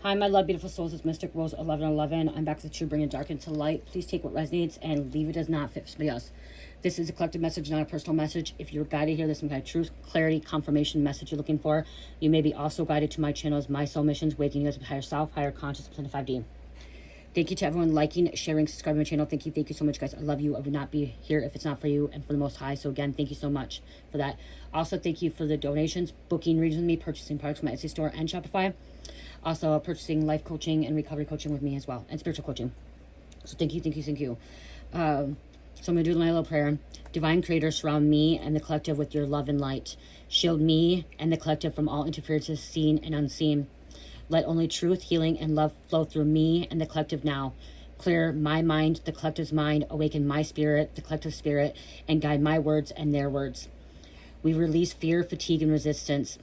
Hi, my love, beautiful souls. It's Mystic Rose 1111. I'm back with the True Bringing Dark into Light. Please take what resonates and leave it as not fit for somebody else. This is a collective message, not a personal message. If you're guided here, there's some kind of truth, clarity, confirmation message you're looking for. You may be also guided to my channels, My Soul Missions, Waking You Up to Higher Self, Higher Consciousness, and 5D. Thank you to everyone liking, sharing, subscribing to my channel. Thank you so much, guys. I love you. I would not be here if it's not for you and for the Most High. So again, thank you so much for that. Also, thank you for the donations, booking readings with me, purchasing products from my Etsy store and Shopify. Also, purchasing life coaching and recovery coaching with me as well, and spiritual coaching. So thank you. So I'm going to do my little prayer. Divine Creator, surround me and the collective with your love and light. Shield me and the collective from all interferences seen and unseen. Let only truth, healing, and love flow through me and the collective now. Clear my mind, the collective's mind. Awaken my spirit, the collective spirit, and guide my words and their words. We release fear, fatigue, and resistance.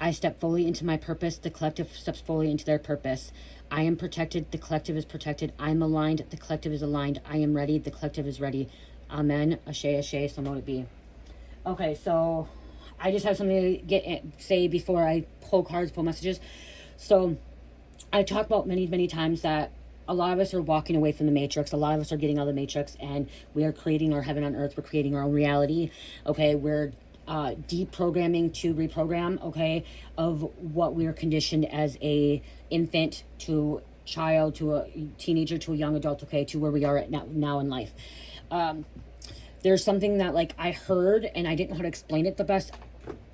I step fully into my purpose. The collective steps fully into their purpose. I am protected. The collective is protected. I am aligned. The collective is aligned. I am ready. The collective is ready. Amen. Ashe, ashe. So mote it be. Okay, so I just have something to say before I pull cards, pull messages. So I talk about many times that a lot of us are walking away from the matrix. A lot of us are getting out of the matrix, and we are creating our heaven on earth. We're creating our own reality. Okay, we're deprogramming to reprogram, okay, of what we are conditioned as a infant to child to a teenager to a young adult, okay, to where we are at now in life. There's something that like I heard and I didn't know how to explain it the best.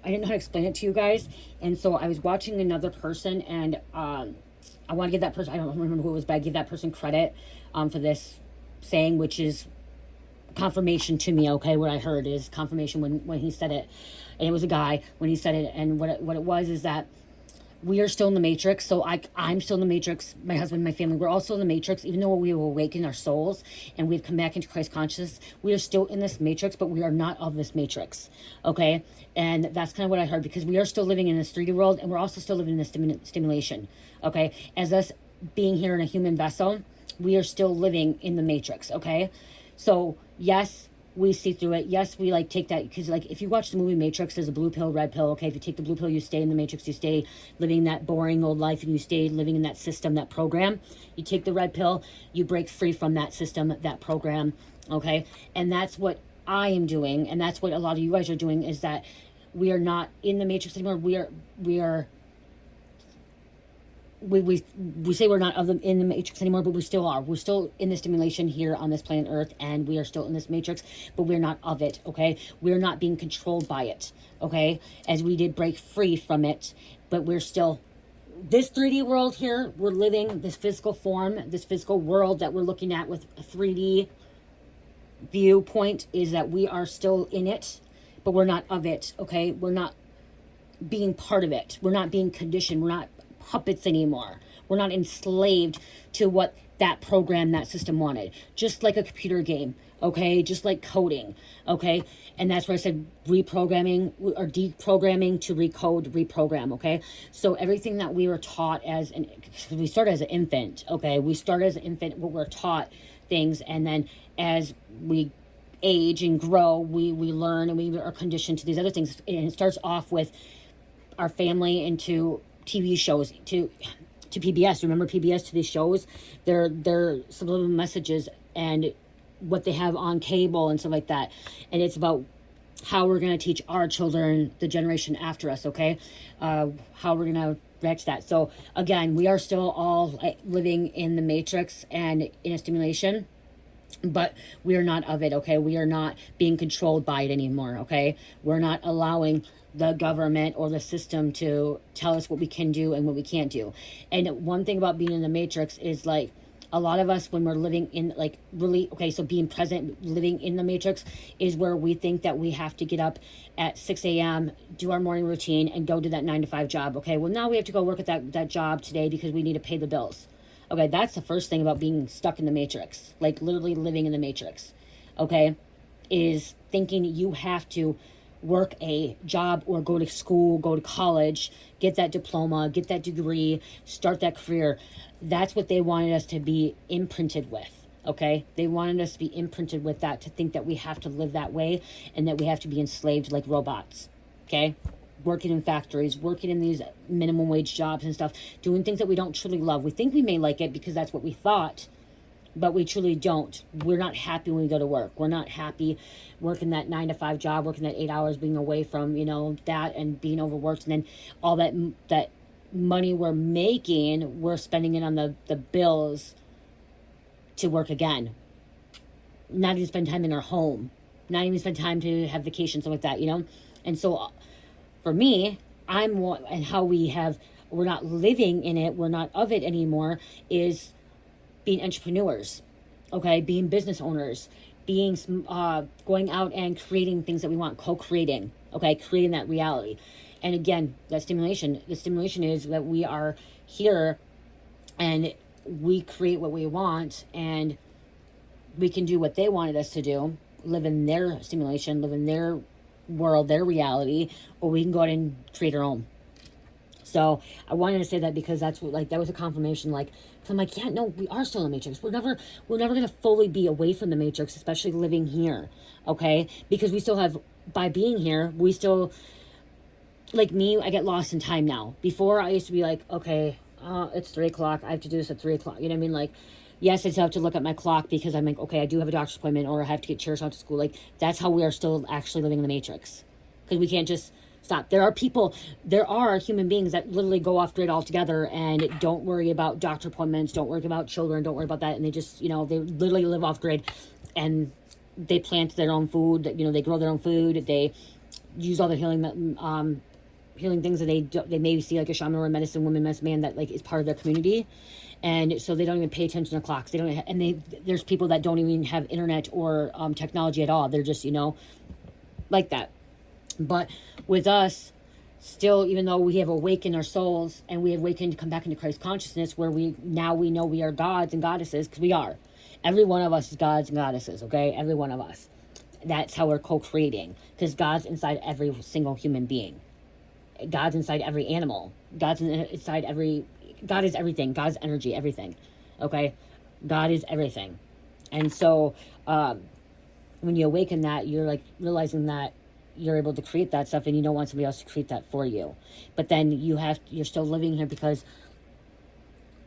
I didn't know how to explain it to you guys, and so I was watching another person, and I want to give that person, I don't remember who it was, but I give that person credit for this saying, which is confirmation to me. Okay, what I heard is confirmation when he said it, and it was a guy when he said it, and what it was is that we are still in the matrix. So I'm still in the matrix. My husband, my family, we're all still in the matrix. Even though we have awakened our souls and we've come back into Christ consciousness, we are still in this matrix, but we are not of this matrix. Okay, and that's kind of what I heard, because we are still living in this 3D world, and we're also still living in this stimulation. Okay, as us being here in a human vessel, we are still living in the matrix. Okay, so yes, we see through it. Yes, we like take that, because like if you watch the movie Matrix, there's a blue pill, red pill. Okay, if you take the blue pill, you stay in the matrix, you stay living that boring old life, and you stay living in that system, that program. You take the red pill, you break free from that system, that program. Okay, and that's what I am doing, and that's what a lot of you guys are doing, is that we are not in the matrix anymore. We say we're not in the matrix anymore, but we still are. We're still in the stimulation here on this planet Earth, and we are still in this matrix, but we're not of it. Okay, we're not being controlled by it. Okay, as we did break free from it, but we're still this 3D world here. We're living this physical form, this physical world that we're looking at with a 3D viewpoint, is that we are still in it, but we're not of it. Okay, we're not being part of it. We're not being conditioned. We're not puppets anymore. We're not enslaved to what that program, that system wanted. Just like a computer game, okay? Just like coding, okay? And that's where I said reprogramming or deprogramming to recode, reprogram, okay? So everything that we were taught we start as an infant, okay? We start as an infant, what we're taught things, and then as we age and grow, we learn, and we are conditioned to these other things. And it starts off with our family into TV shows, to PBS. Remember PBS, to these shows? They're subliminal messages and what they have on cable and stuff like that. And it's about how we're going to teach our children, the generation after us, okay? How we're going to react to that. So again, we are still all living in the matrix and in a stimulation, but we are not of it, okay? We are not being controlled by it anymore, okay? We're not allowing the government or the system to tell us what we can do and what we can't do. And one thing about being in the matrix is like a lot of us, when we're living in like really, okay, so being present, living in the matrix is where we think that we have to get up at 6 a.m., do our morning routine, and go to that 9-to-5 job. Okay, well now we have to go work at that job today because we need to pay the bills. Okay, that's the first thing about being stuck in the matrix, like literally living in the matrix, okay, is thinking you have to work a job or go to school, go to college, get that diploma, get that degree, start that career. That's what they wanted us to be imprinted with, okay? They wanted us to be imprinted with that, to think that we have to live that way and that we have to be enslaved like robots, okay? working in factories, working in these minimum wage jobs and stuff, doing things that we don't truly love. We think we may like it because that's what we thought, but we truly don't. We're not happy when we go to work. We're not happy working that 9 to 5 job, working that 8 hours, being away from, that, and being overworked. And then all that money we're making, we're spending it on the bills to work again. Not even spend time in our home. Not even spend time to have vacations, stuff like that, And so for me, and how we're not living in it, we're not of it anymore, is being entrepreneurs, okay? Being business owners, being going out and creating things that we want, co-creating, okay? Creating that reality. And again, the stimulation is that we are here and we create what we want, and we can do what they wanted us to do, live in their stimulation, live in their world, their reality, or we can go out and create our own. So I wanted to say that because that's what, that was a confirmation. Cause I'm yeah, no, we are still in the Matrix. We're never going to fully be away from the Matrix, especially living here. Okay. Because we still have, by being here, we still, like me, I get lost in time now. Before I used to be okay, it's 3 o'clock. I have to do this at 3 o'clock. You know what I mean? Yes, I still have to look at my clock because I'm okay, I do have a doctor's appointment, or I have to get Cherish out to school. That's how we are still actually living in the Matrix. Because we can't just stop. There are human beings that literally go off grid altogether and don't worry about doctor appointments, don't worry about children, don't worry about that. And they just, they literally live off grid, and they plant their own food, they grow their own food, they use all the healing things that they maybe see, like a shaman or a medicine woman, medicine man, that is part of their community. And so they don't even pay attention to clocks. They don't, there's people that don't even have internet or technology at all. They're just, like that. But with us, still, even though we have awakened our souls and we have awakened to come back into Christ consciousness, where we know we are gods and goddesses, because we are. Every one of us is gods and goddesses, okay? Every one of us. That's how we're co-creating, because God's inside every single human being. God's inside every animal. God is everything. God's energy, everything. Okay? God is everything. And so when you awaken that, you're realizing that you're able to create that stuff, and you don't want somebody else to create that for you. But then you're still living here because,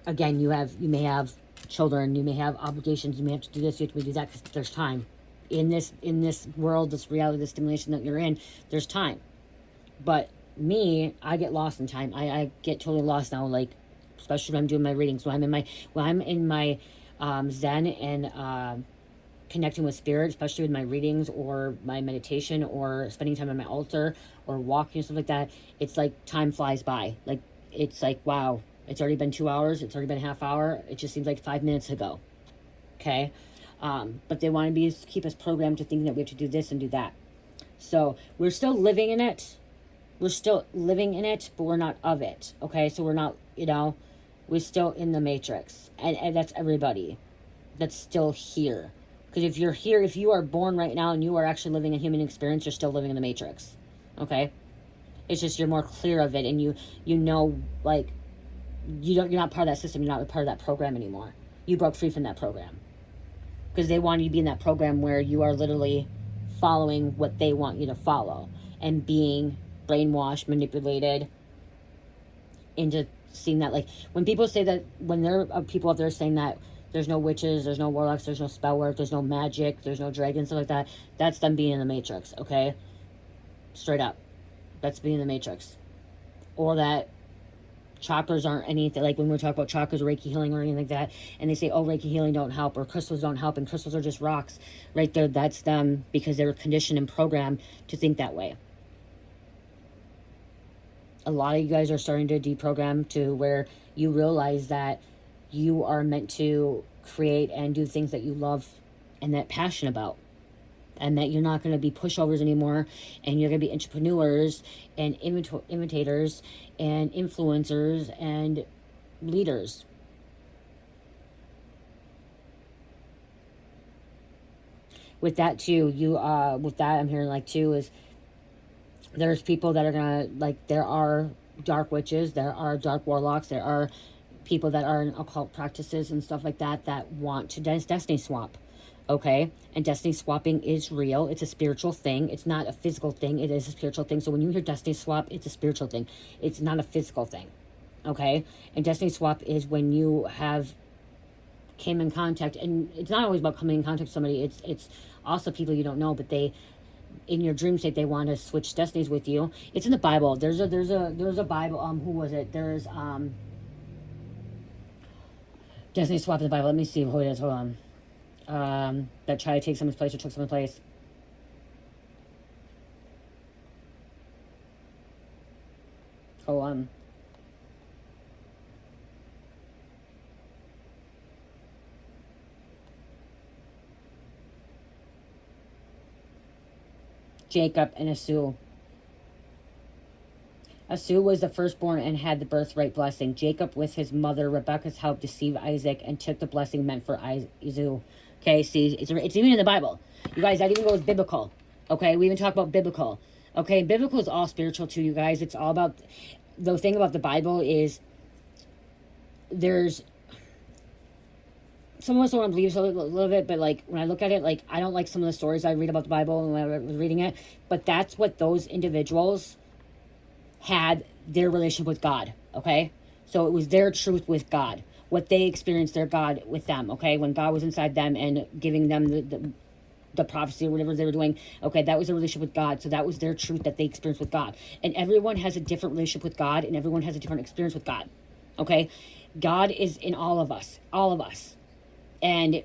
again, you may have children, you may have obligations, you may have to do this, you have to do that, because there's time. In this world, this reality, this stimulation that you're in, there's time. But me, I get lost in time. I get totally lost now, especially when I'm doing my readings, when I'm in my Zen and connecting with spirit, especially with my readings or my meditation or spending time on my altar or walking and stuff like that. It's time flies by. It's wow, it's already been 2 hours, it's already been a half hour, it just seems like 5 minutes ago. Okay. But they want to keep us programmed to thinking that we have to do this and do that. So we're still living in it. But we're not of it. Okay. So we're not, we're still in the Matrix, and that's everybody that's still here. Because if you're here, if you are born right now and you are actually living a human experience, you're still living in the Matrix. Okay. It's just, you're more clear of it, and you're not part of that system. You're not part of that program anymore. You broke free from that program. Because they want you to be in that program where you are literally following what they want you to follow, and being brainwashed, manipulated into seeing that. When people say that, when there are people out there saying that there's no witches, there's no warlocks, there's no spell work, there's no magic, there's no dragons, stuff like that, that's them being in the Matrix. Okay, straight up, that's being in the Matrix. Or that chakras aren't anything, when we talk about chakras or Reiki healing or anything like that, and they say, oh, Reiki healing don't help, or crystals don't help, and crystals are just rocks. Right there, that's them, because they were conditioned and programmed to think that way. A lot of you guys are starting to deprogram to where you realize that you are meant to create and do things that you love and that passionate about, and that you're not going to be pushovers anymore, and you're going to be entrepreneurs and imitators and influencers and leaders. With that too, with that I'm hearing too is, there's people that are gonna, there are dark witches, there are dark warlocks, there are people that are in occult practices and stuff like that that want to destiny swap. Okay? And destiny swapping is real. It's a spiritual thing. It's not a physical thing. It is a spiritual thing. So when you hear destiny swap, it's a spiritual thing. It's not a physical thing. Okay? And destiny swap is when you have came in contact, and it's not always about coming in contact with somebody. It's also people you don't know, but they, in your dream state, they want to switch destinies with you. It's in the Bible. There's a Bible. Who was it? There's destiny swap in the Bible. Let me see who it is. Hold on. That tried to take someone's place or took someone's place. Hold on. Jacob and Esau. Esau was the firstborn and had the birthright blessing. Jacob, with his mother Rebekah's help, deceived Isaac and took the blessing meant for Esau. Okay, see, it's even in the Bible. You guys, that even goes biblical. Okay, we even talk about biblical. Okay, biblical is all spiritual too, you guys. It's all about, the thing about the Bible is there's, some of us don't want to believe so a little bit, but like when I look at it, like I don't like some of the stories I read about the Bible and when I was reading it, but that's what those individuals had, their relationship with God. Okay, so it was their truth with God, what they experienced their God with them. Okay, when God was inside them and giving them the prophecy or whatever they were doing. Okay, that was their relationship with God. So that was their truth that they experienced with God. And everyone has a different relationship with God, and everyone has a different experience with God. Okay, God is in all of us, and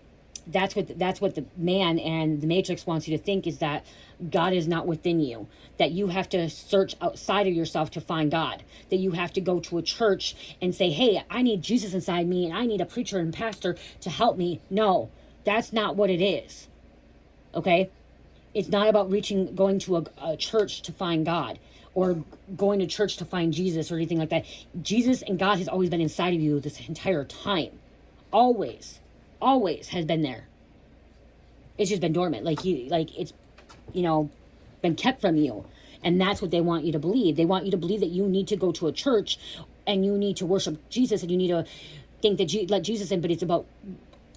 that's what the man and the Matrix wants you to think, is that God is not within you, that you have to search outside of yourself to find God, that you have to go to a church and say, hey, I need Jesus inside me and I need a preacher and pastor to help me. No, that's not what it is. Okay, it's not about going to a church to find God, or going to church to find Jesus or anything like that. Jesus and God has always been inside of you this entire time. Always has been there. It's just been dormant. Like it's, been kept from you. And that's what they want you to believe. They want you to believe that you need to go to a church and you need to worship Jesus and you need to think that let Jesus in, but it's about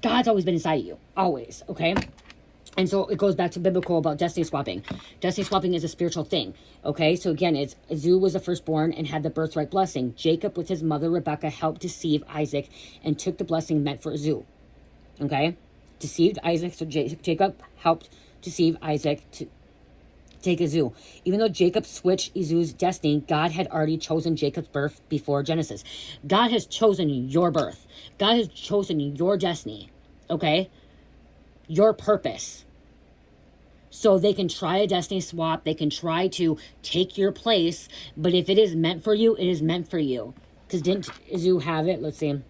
God's always been inside of you. Always. Okay. And so it goes back to biblical about destiny swapping. Destiny swapping is a spiritual thing. Okay, so again, it's Esau was the firstborn and had the birthright blessing. Jacob, with his mother Rebekah, helped deceive Isaac and took the blessing meant for Esau. Okay, deceived Isaac. So Jacob helped deceive Isaac to take Esau. Even though Jacob switched Esau's destiny, God had already chosen Jacob's birth before Genesis. God has chosen your birth. God has chosen your destiny. Okay, your purpose. So they can try a destiny swap. They can try to take your place. But if it is meant for you, it is meant for you. Because didn't Esau have it? Let's see.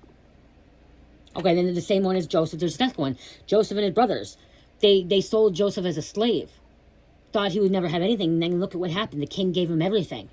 Okay, then the same one as Joseph. There's the next one. Joseph and his brothers. They sold Joseph as a slave. Thought he would never have anything. And then look at what happened. The king gave him everything.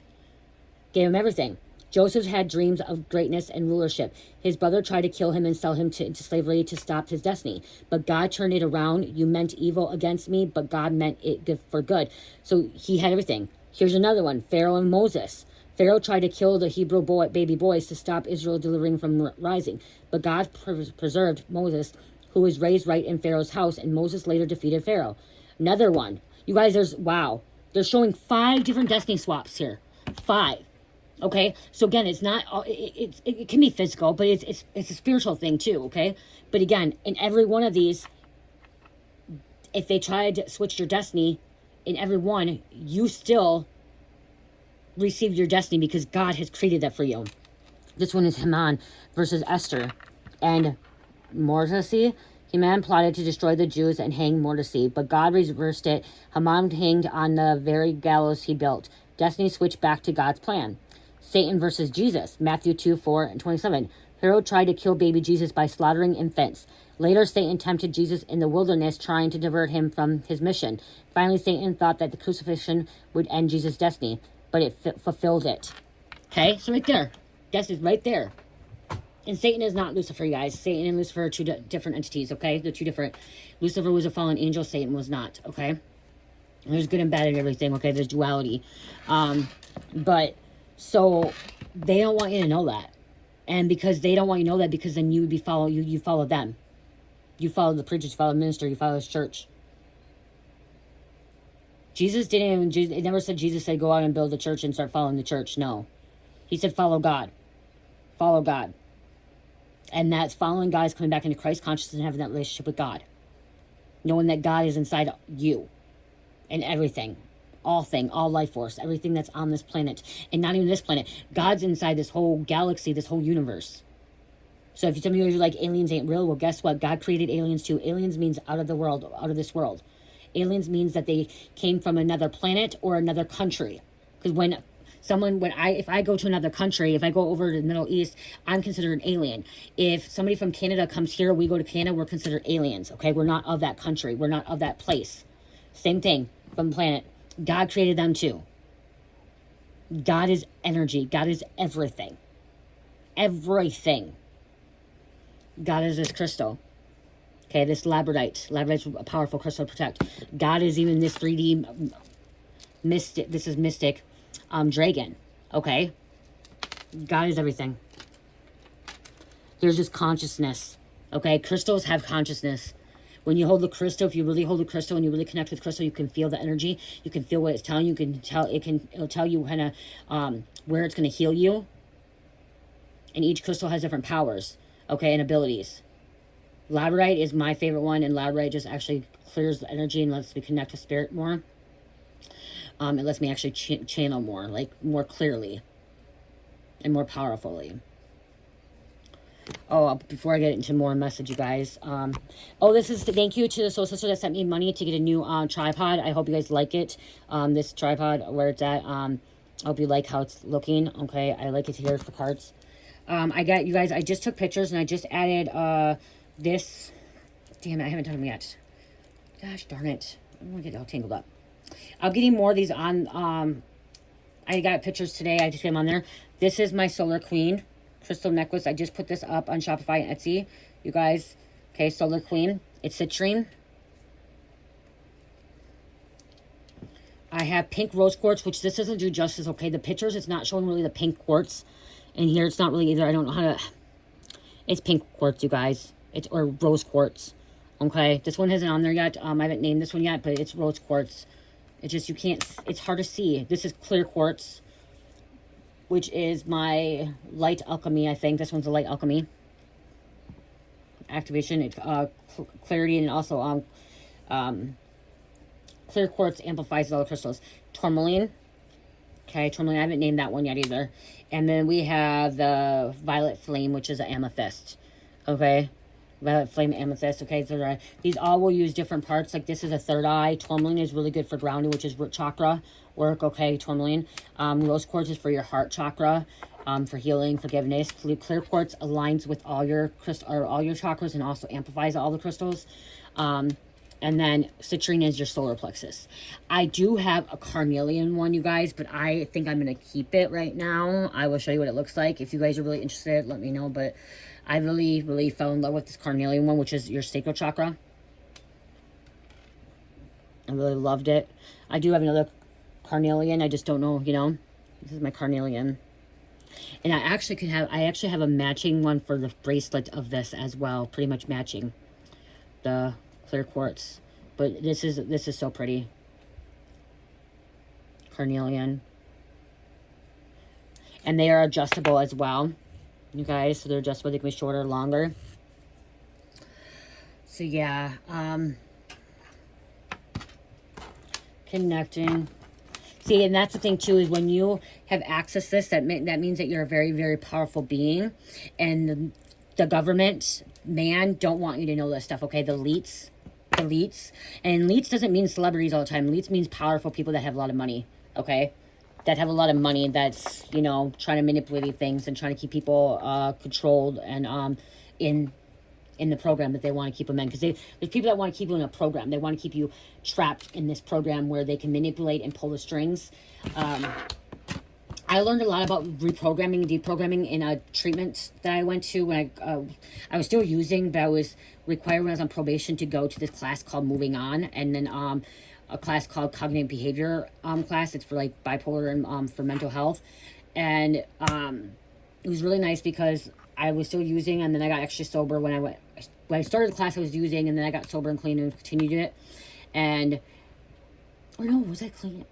Joseph had dreams of greatness and rulership. His brother tried to kill him and sell him into slavery to stop his destiny. But God turned it around. You meant evil against me, but God meant it for good. So he had everything. Here's another one. Pharaoh and Moses. Pharaoh tried to kill the Hebrew baby boys to stop Israel delivering from rising. But God preserved Moses, who was raised right in Pharaoh's house, and Moses later defeated Pharaoh. Another one. You guys, they're showing 5 different destiny swaps here. 5. Okay, so again, it's not, it can be physical, but it's a spiritual thing too. Okay, but again, in every one of these, if they tried to switch your destiny, in every one, you still received your destiny because God has created that for you. This one is Haman versus Esther and Mordecai. Haman plotted to destroy the Jews and hang Mordecai, but God reversed it. Haman hanged on the very gallows he built. Destiny switched back to God's plan. Satan versus Jesus, Matthew 2:4-27. Herod tried to kill baby Jesus by slaughtering infants. Later, Satan tempted Jesus in the wilderness, trying to divert him from his mission. Finally, Satan thought that the crucifixion would end Jesus' destiny, but it fulfilled it. Okay, so right there. Destiny's right there. And Satan is not Lucifer, you guys. Satan and Lucifer are two different entities, okay? They're two different. Lucifer was a fallen angel. Satan was not, okay? There's good and bad in everything, okay? There's duality. But... so they don't want you to know that. And because they don't want you to know that, because then you would be you follow them. You follow the preacher, you follow the minister, you follow his church. Jesus didn't even, it never said Jesus said go out and build a church and start following the church. No. He said follow God. Follow God. And that's following God is coming back into Christ consciousness and having that relationship with God. Knowing that God is inside you and everything. All life force, everything that's on this planet. And not even this planet. God's inside this whole galaxy, this whole universe. So if some of you are like, aliens ain't real, well, guess what? God created aliens too. Aliens means out of the world, out of this world. Aliens means that they came from another planet or another country. Because if I go to another country, if I go over to the Middle East, I'm considered an alien. If somebody from Canada comes here, we go to Canada, we're considered aliens, okay? We're not of that country. We're not of that place. Same thing from the planet. God created them too. God is energy. God is everything. Everything. God is this crystal. Okay, this labradite. Labradite's a powerful crystal to protect. God is even this 3D mystic. This is mystic dragon. Okay? God is everything. There's just consciousness. Okay? Crystals have consciousness. When you hold the crystal, if you really hold the crystal and you really connect with crystal, you can feel the energy. You can feel what it's telling you. You can tell it'll tell you kind of where it's going to heal you. And each crystal has different powers, okay, and abilities. Labradite is my favorite one, and labradite just actually clears the energy and lets me connect with spirit more. It lets me actually channel more, like more clearly and more powerfully. Oh, before I get into more message, you guys. This is thank you to the soul sister that sent me money to get a new tripod. I hope you guys like it. This tripod, where it's at. I hope you like how it's looking. Okay, I like it here for cards. I got you guys. I just took pictures and I just added this. Damn it, I haven't done them yet. Gosh darn it! I don't want to get all tangled up. I'm getting more of these on. I got pictures today. I just got them on there. This is my Solar Queen crystal necklace. I just put this up on Shopify and Etsy, you guys. Okay, Solar Queen. It's citrine. I have pink rose quartz, which this doesn't do justice. Okay, the pictures, it's not showing really the pink quartz. And here it's not really either. I don't know how to... It's pink quartz, you guys. Or rose quartz. Okay, this one isn't on there yet. I haven't named this one yet, but it's rose quartz. It's just, you can't... It's hard to see. This is clear quartz, which is my light alchemy, I think. This one's a light alchemy. Activation, it's clarity, and also clear quartz amplifies all the crystals. Tourmaline. Okay, tourmaline. I haven't named that one yet either. And then we have the violet flame, which is an amethyst. Okay, violet flame amethyst. Okay, so these all will use different parts. Like this is a third eye. Tourmaline is really good for grounding, which is root chakra work. Okay, tourmaline. Rose quartz is for your heart chakra, for healing, forgiveness. Clear quartz aligns with all your chakras and also amplifies all the crystals. And then citrine is your solar plexus. I do have a carnelian one, you guys, but I think I'm going to keep it right now. I will show you what it looks like. If you guys are really interested, let me know. But I really, really fell in love with this carnelian one, which is your sacral chakra. I really loved it. I do have another carnelian. I just don't know, you know. This is my carnelian. And I actually have a matching one for the bracelet of this as well. Pretty much matching. The clear quartz, but this is so pretty. Carnelian, and they are adjustable as well, you guys. So they're adjustable. They can be shorter, longer. So yeah, connecting. See, and that's the thing too, is when you have access to this, that means that you're a very, very powerful being, and the government, man, don't want you to know this stuff. Okay, the elites. And elites doesn't mean celebrities all the time. Elites means powerful people that have a lot of money, okay? That have a lot of money, that's, you know, trying to manipulate things and trying to keep people controlled and in the program that they want to keep them in. Because there's people that want to keep you in a program. They want to keep you trapped in this program where they can manipulate and pull the strings. I learned a lot about reprogramming and deprogramming in a treatment that I went to when I was still using, but I was required when I was on probation to go to this class called Moving On, and then a class called Cognitive Behavior class. It's for like bipolar and for mental health. And it was really nice because I was still using, and then I got extra sober when I when I started the class I was using, and then I got sober and clean and continued it. And, or no, was I clean?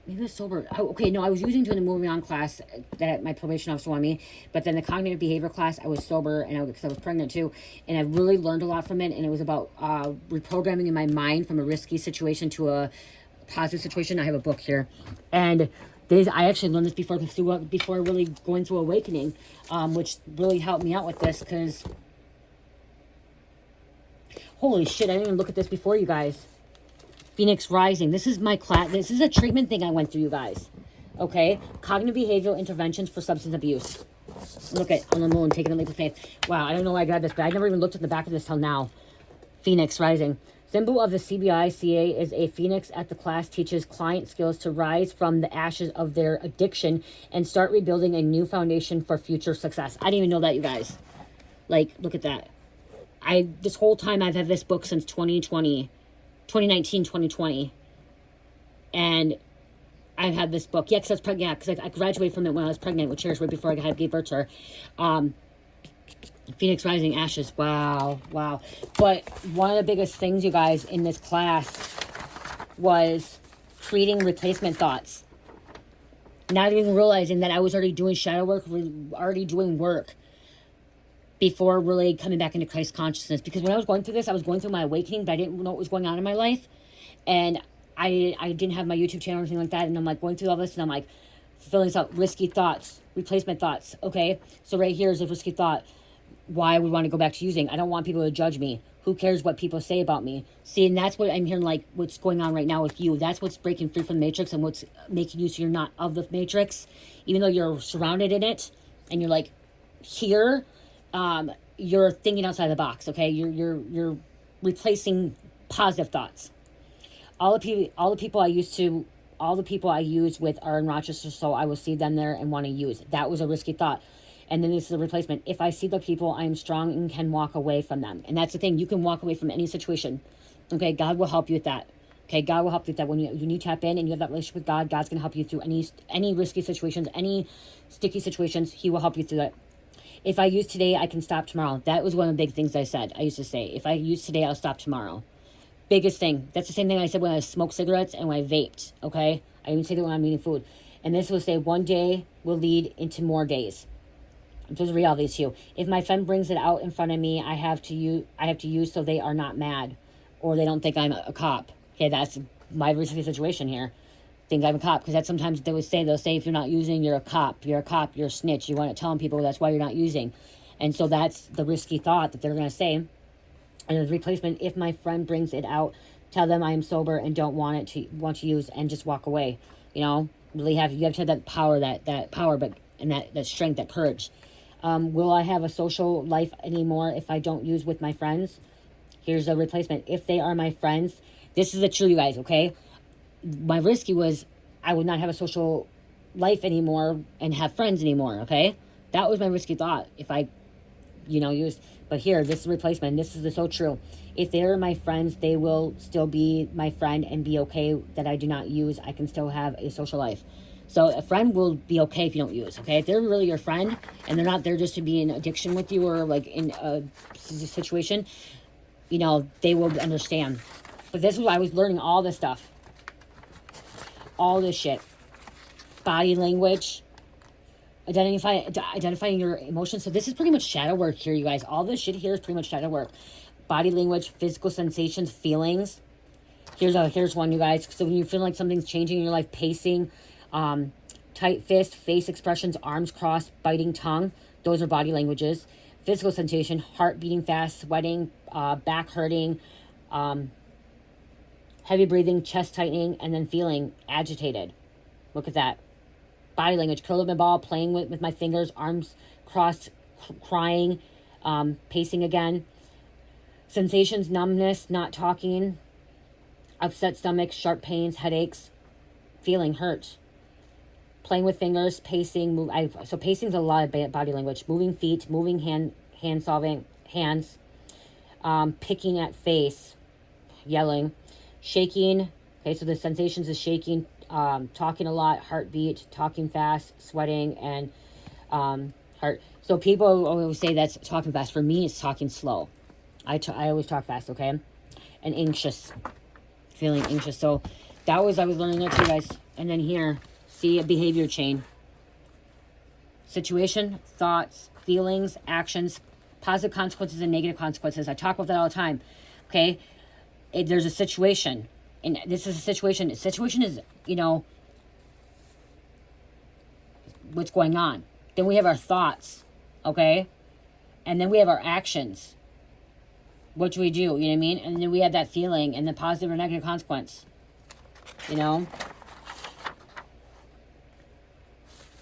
Maybe it was sober. Oh, okay, no, I was using during the moving on class that my probation officer wanted me. But then the cognitive behavior class, I was sober, and because I was pregnant too. And I really learned a lot from it. And it was about reprogramming in my mind from a risky situation to a positive situation. I have a book here. And I actually learned this before really going through awakening, which really helped me out with this. Because, holy shit, I didn't even look at this before, you guys. Phoenix Rising. This is my class. This is a treatment thing I went through, you guys. Okay? Cognitive behavioral interventions for substance abuse. Look at on the moon, taking a leap of faith. Wow, I don't know why I got this, but I never even looked at the back of this till now. Phoenix Rising. Symbol of the CBI-CA is a phoenix. At the class teaches client skills to rise from the ashes of their addiction and start rebuilding a new foundation for future success. I didn't even know that, you guys. Like, look at that. This whole time I've had this book since 2019, 2020. And I've had this book. Yeah, because I was pregnant. Yeah, because I graduated from it when I was pregnant with Cherish right before I gave birth to her. Phoenix Rising, Ashes. Wow, wow. But one of the biggest things, you guys, in this class was creating replacement thoughts. Not even realizing that I was already doing shadow work, already doing work before really coming back into Christ consciousness. Because when I was going through this, I was going through my awakening, but I didn't know what was going on in my life. And I didn't have my YouTube channel or anything like that. And I'm like going through all this, and I'm like filling this out. Risky thoughts, replacement thoughts. Okay, so right here is a risky thought. Why I would want to go back to using. I don't want people to judge me. Who cares what people say about me? See, and that's what I'm hearing, like what's going on right now with you. That's what's breaking free from the matrix and what's making you so you're not of the matrix, even though you're surrounded in it and you're like here. You're thinking outside the box. Okay, you're replacing positive thoughts. All the people I use with are in Rochester, so I will see them there and want to use. That was a risky thought. And then this is a replacement. If I see the people, I am strong and can walk away from them. And that's the thing. You can walk away from any situation. Okay, God will help you with that. Okay, God will help you with that. When you tap in and you have that relationship with God, God's going to help you through any risky situations, any sticky situations. He will help you through that. If I use today, I can stop tomorrow. That was one of the big things I said. I used to say, if I use today, I'll stop tomorrow. Biggest thing. That's the same thing I said when I smoked cigarettes and when I vaped. Okay, I even say that when I'm eating food. And this will say, one day will lead into more days. Just read all these to you. If my friend brings it out in front of me, I have to use so they are not mad, or they don't think I'm a cop. Okay, that's my risky situation here. Think I'm a cop, because that's sometimes they'll say if you're not using, you're a cop. You're a cop. You're a snitch. You want to tell people that's why you're not using, and so that's the risky thought that they're going to say. And the replacement: if my friend brings it out, tell them I am sober and don't want to use, and just walk away. You know, really you have to have that power, that power, but and that strength, that courage. Will I have a social life anymore if I don't use with my friends? Here's a replacement. If they are my friends, this is the truth, you guys, okay? My risky was I would not have a social life anymore and have friends anymore, okay? That was my risky thought if I, use. But here, this is replacement. This is so true. If they're my friends, they will still be my friend and be okay that I do not use. I can still have a social life. So a friend will be okay if you don't use, okay? If they're really your friend and they're not there just to be in addiction with you or like in a situation, they will understand. But this is why I was learning all this stuff. All this shit. Body language. Identifying your emotions. So this is pretty much shadow work here, you guys. All this shit here is pretty much shadow work. Body language, physical sensations, feelings. Here's one, you guys. So when you feel like something's changing in your life, pacing, tight fist, face expressions, arms crossed, biting tongue. Those are body languages. Physical sensation, heart beating fast, sweating, back hurting, heavy breathing, chest tightening, and then feeling agitated. Look at that. Body language, curl up my ball, playing with my fingers, arms crossed, crying, pacing again. Sensations, numbness, not talking, upset stomach, sharp pains, headaches, feeling hurt. Playing with fingers, pacing. So pacing is a lot of body language. Moving feet, moving hands, picking at face, yelling, shaking. Okay, so the sensations is shaking, talking a lot, heartbeat, talking fast, sweating, and Heart. So people always say that's talking fast. For me, it's talking slow. I always talk fast, okay? And anxious. Feeling anxious. So that was, I was learning that too, guys. And then here, see a behavior chain. Situation, thoughts, feelings, actions, positive consequences and negative consequences. I talk about that all the time, okay? There's a situation. And this is a situation. The situation is, you know, what's going on. Then we have our thoughts, okay? And then we have our actions. What do we do? You know what I mean? And then we have that feeling and the positive or negative consequence. You know?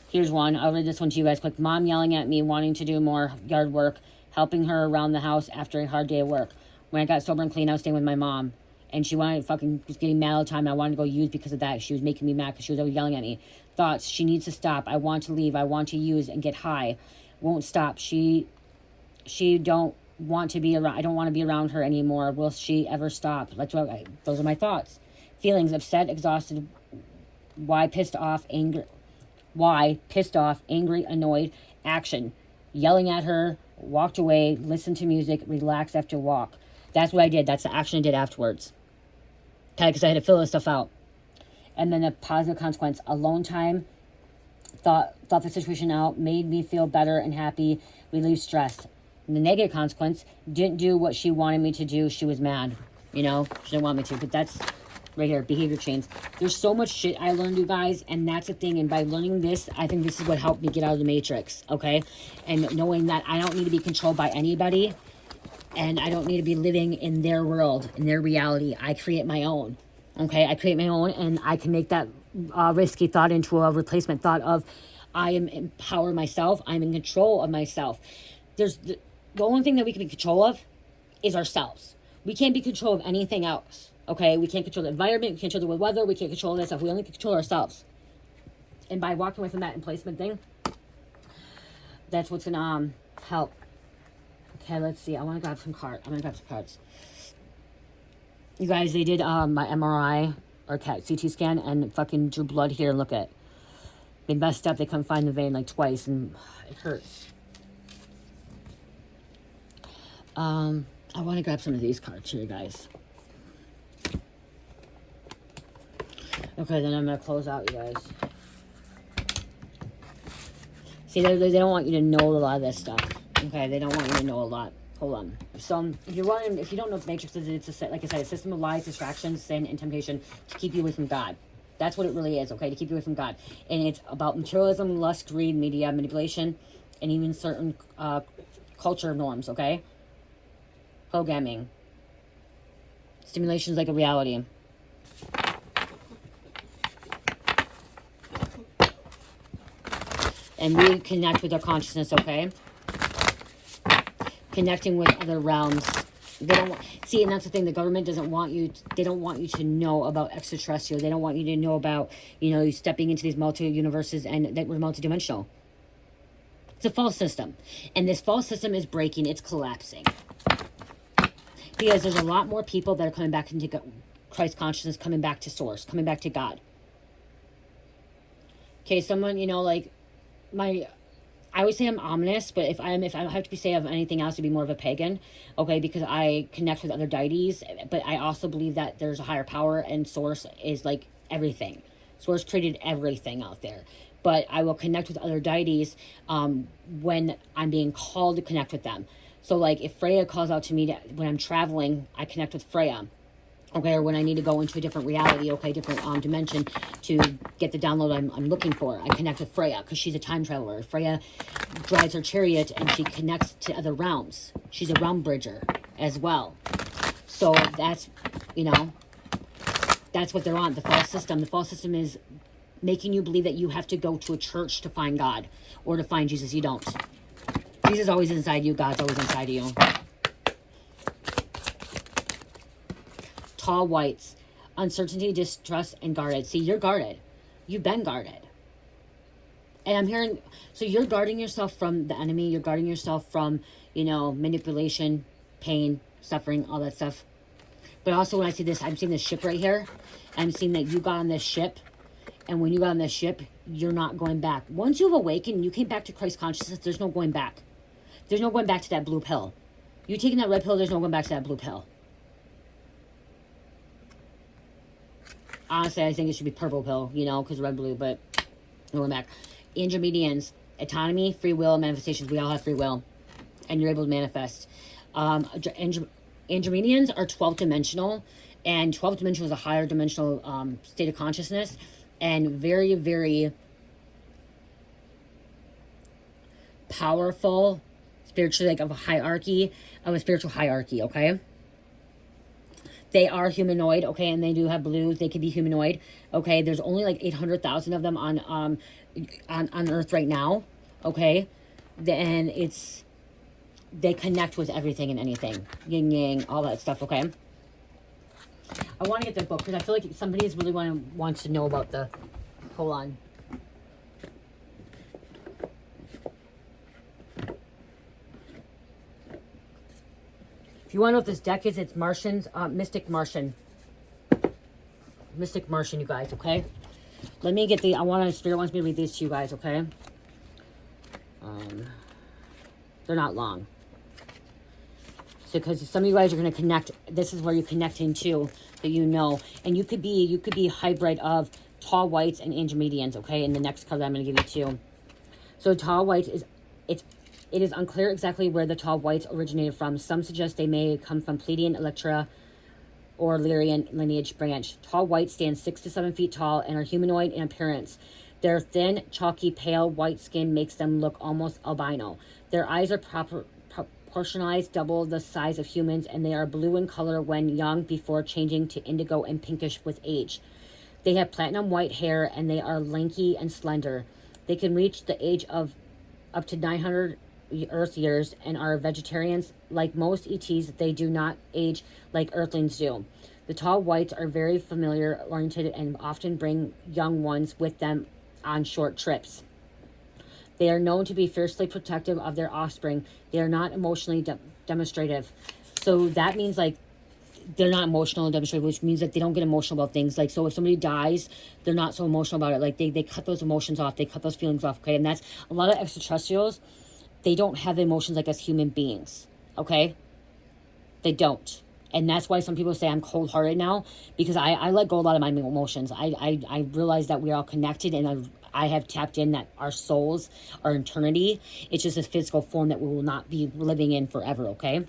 Here's one. I'll read this one to you guys quick. Mom yelling at me, wanting to do more yard work, helping her around the house after a hard day of work. When I got sober and clean, I was staying with my mom. And she wanted was getting mad all the time. And I wanted to go use because of that. She was making me mad because she was always yelling at me. Thoughts. She needs to stop. I want to leave. I want to use and get high. Won't stop. She don't want to be around. I don't want to be around her anymore. Will she ever stop? Those are my thoughts. Feelings. Upset, exhausted. Why? Pissed off, angry. Why? Pissed off, angry, annoyed. Action. Yelling at her. Walked away. Listened to music. Relaxed after walk. That's what I did. That's the action I did afterwards. Okay, because I had to fill this stuff out. And then the positive consequence. Alone time. Thought the situation out. Made me feel better and happy. Relieved stress. And the negative consequence. Didn't do what she wanted me to do. She was mad. You know, she didn't want me to. But that's right here. Behavior chains. There's so much shit I learned, you guys. And that's the thing. And by learning this, I think this is what helped me get out of the matrix. Okay. And knowing that I don't need to be controlled by anybody. And I don't need to be living in their world, in their reality. I create my own. Okay, I create my own, and I can make that risky thought into a replacement thought of I am empower myself. I'm in control of myself. There's the only thing that we can be in control of is ourselves. We can't be in control of anything else. Okay, we can't control the environment. We can't control the weather. We can't control that stuff. We only can control ourselves. And by walking away from that emplacement thing, that's what's gonna help. Okay, let's see. I want to grab some cards. I'm gonna grab some cards. You guys, they did my MRI or CT scan and fucking drew blood here. Look at. They messed up. They couldn't find the vein like twice, and it hurts. I want to grab some of these cards here, guys. Okay, then I'm gonna close out, you guys. See, they don't want you to know a lot of this stuff. Okay, they don't want you to know a lot. Hold on. So, if you don't know what the Matrix is, it's like I said, a system of lies, distractions, sin, and temptation to keep you away from God. That's what it really is, okay, to keep you away from God. And it's about materialism, lust, greed, media, manipulation, and even certain culture norms, okay? Programming. Stimulation is like a reality. And we connect with our consciousness, okay? Connecting with other realms. They don't see, and that's the thing. The government doesn't want you. They don't want you to know about extraterrestrial. They don't want you to know about, you know, you stepping into these multi-universes and that we're multidimensional. It's a false system, and this false system is breaking. It's collapsing because there's a lot more people that are coming back into Christ consciousness, coming back to source, coming back to God. Okay, someone, you know, like I always say I'm ominous, but if I have to say of anything else, to be more of a pagan, okay, because I connect with other deities, but I also believe that there's a higher power and source is like everything. Source created everything out there, but I will connect with other deities when I'm being called to connect with them. So like if Freya calls out to me when I'm traveling, I connect with Freya. Okay, or when I need to go into a different reality, okay, different dimension to get the download I'm looking for. I connect with Freya because she's a time traveler. Freya drives her chariot and she connects to other realms. She's a realm bridger as well. So that's, you know, that's what they're on, the false system. The false system is making you believe that you have to go to a church to find God or to find Jesus. You don't. Jesus is always inside you. God's always inside of you. Tall whites, uncertainty, distrust, and guarded. See, you're guarded. You've been guarded. And I'm hearing, so you're guarding yourself from the enemy. You're guarding yourself from, you know, manipulation, pain, suffering, all that stuff. But also when I see this, I'm seeing this ship right here. I'm seeing that you got on this ship. And when you got on this ship, you're not going back. Once you've awakened, you came back to Christ consciousness, there's no going back. There's no going back to that blue pill. You taking that red pill, there's no going back to that blue pill. Honestly, I think it should be purple pill, you know, because red, blue, but no going back. Angel medians, autonomy, free will, manifestations. We all have free will, and you're able to manifest. Angel medians are 12th dimensional, and 12th dimensional is a higher dimensional state of consciousness, and very, very powerful spiritually, like of a spiritual hierarchy, okay? They are humanoid, okay, and they do have blues. They can be humanoid, okay? There's only like 800,000 of them on Earth right now, okay? And they connect with everything and anything, yin yang, all that stuff, okay? I want to get the book because I feel like somebody is really wants to know about the. Hold on. If you want to know what this deck is, it's Martians, Mystic Martian. Mystic Martian, you guys, okay? Let me get Spirit wants me to read these to you guys, okay? They're not long. So, because some of you guys are going to connect, this is where you're connecting to, that you know. And you could be hybrid of tall whites and angel medians, okay? In the next card I'm going to give you too. So tall whites it is unclear exactly where the tall whites originated from. Some suggest they may come from Pleiadian, Electra, or Lyrian lineage branch. Tall whites stand 6 to 7 feet tall and are humanoid in appearance. Their thin, chalky, pale white skin makes them look almost albino. Their eyes are proportionalized, double the size of humans, and they are blue in color when young before changing to indigo and pinkish with age. They have platinum white hair, and they are lanky and slender. They can reach the age of up to 900 Earth years and are vegetarians. Like most ETs, they do not age like Earthlings do. The tall whites are very familiar oriented and often bring young ones with them on short trips. They are known to be fiercely protective of their offspring. They are not emotionally demonstrative. So that means like they're not emotional and demonstrative, which means that they don't get emotional about things. Like, so if somebody dies, they're not so emotional about it. Like they cut those emotions off. They cut those feelings off. Okay. And that's a lot of extraterrestrials. They don't have emotions like us human beings, okay? They don't. And that's why some people say I'm cold-hearted now, because I let go a lot of my emotions. I realize that we're all connected, and I have tapped in that our souls are eternity. It's just a physical form that we will not be living in forever, okay?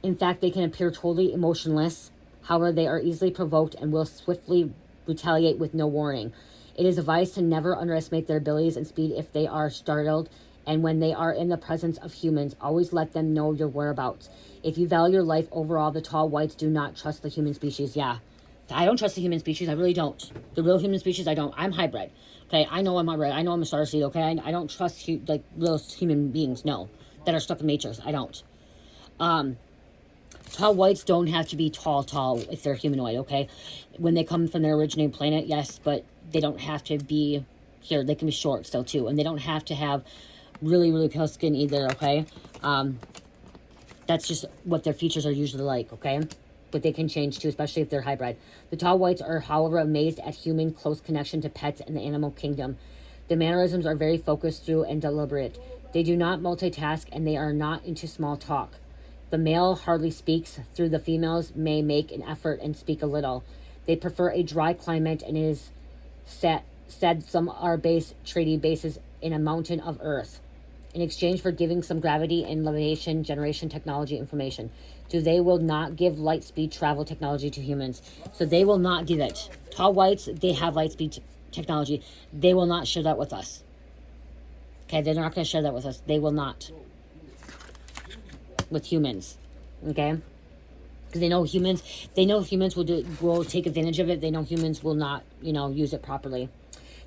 In fact, they can appear totally emotionless. However, they are easily provoked and will swiftly retaliate with no warning. It is advised to never underestimate their abilities and speed if they are startled. And when they are in the presence of humans, always let them know your whereabouts. If you value your life overall, the tall whites do not trust the human species. Yeah, I don't trust the human species. I really don't. The real human species, I don't. I'm hybrid. Okay, I know I'm hybrid. I know I'm a starseed. Okay, I don't trust like real human beings. No, that are stuck in Matrix. I don't. Tall whites don't have to be tall if they're humanoid. Okay, when they come from their originating planet, yes, but they don't have to be here. They can be short still too, and they don't have to have really, really pale skin either, okay? That's just what their features are usually like, okay? But they can change too, especially if they're hybrid. The tall whites are, however, amazed at human close connection to pets and the animal kingdom. The mannerisms are very focused through and deliberate. They do not multitask, and they are not into small talk. The male hardly speaks, through the females may make an effort and speak a little. They prefer a dry climate, and it is said some are treaty bases in a mountain of earth, in exchange for giving some gravity and levitation generation technology information. So they will not give light speed travel technology to humans. So they will not give it. Tall whites, they have light speed technology. They will not share that with us. Okay, they're not going to share that with us. They will not. With humans. Okay? Because they know humans will take advantage of it. They know humans will not, use it properly.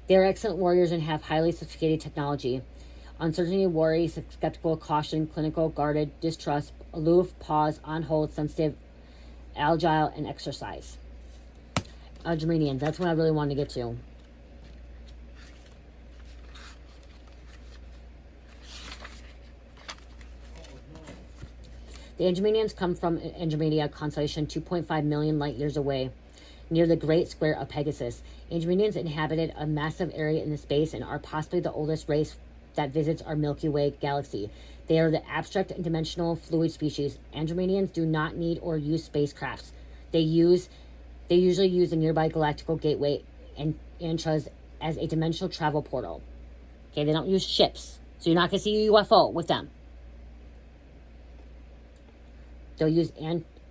They are excellent warriors and have highly sophisticated technology. Uncertainty, worry, skeptical, caution, clinical, guarded, distrust, aloof, pause, on hold, sensitive, agile, and exercise. Germanian, that's what I really wanted to get to. The Andromedians come from Andromeda constellation 2.5 million light years away. near the Great Square of Pegasus. Ancient Medians inhabited a massive area in the space and are possibly the oldest race that visits our Milky Way galaxy. They are the abstract and dimensional fluid species. Andromedians do not need or use spacecrafts. They usually use the nearby galactical gateway and Antras as a dimensional travel portal. Okay, they don't use ships, so you're not going to see a UFO with them. They'll use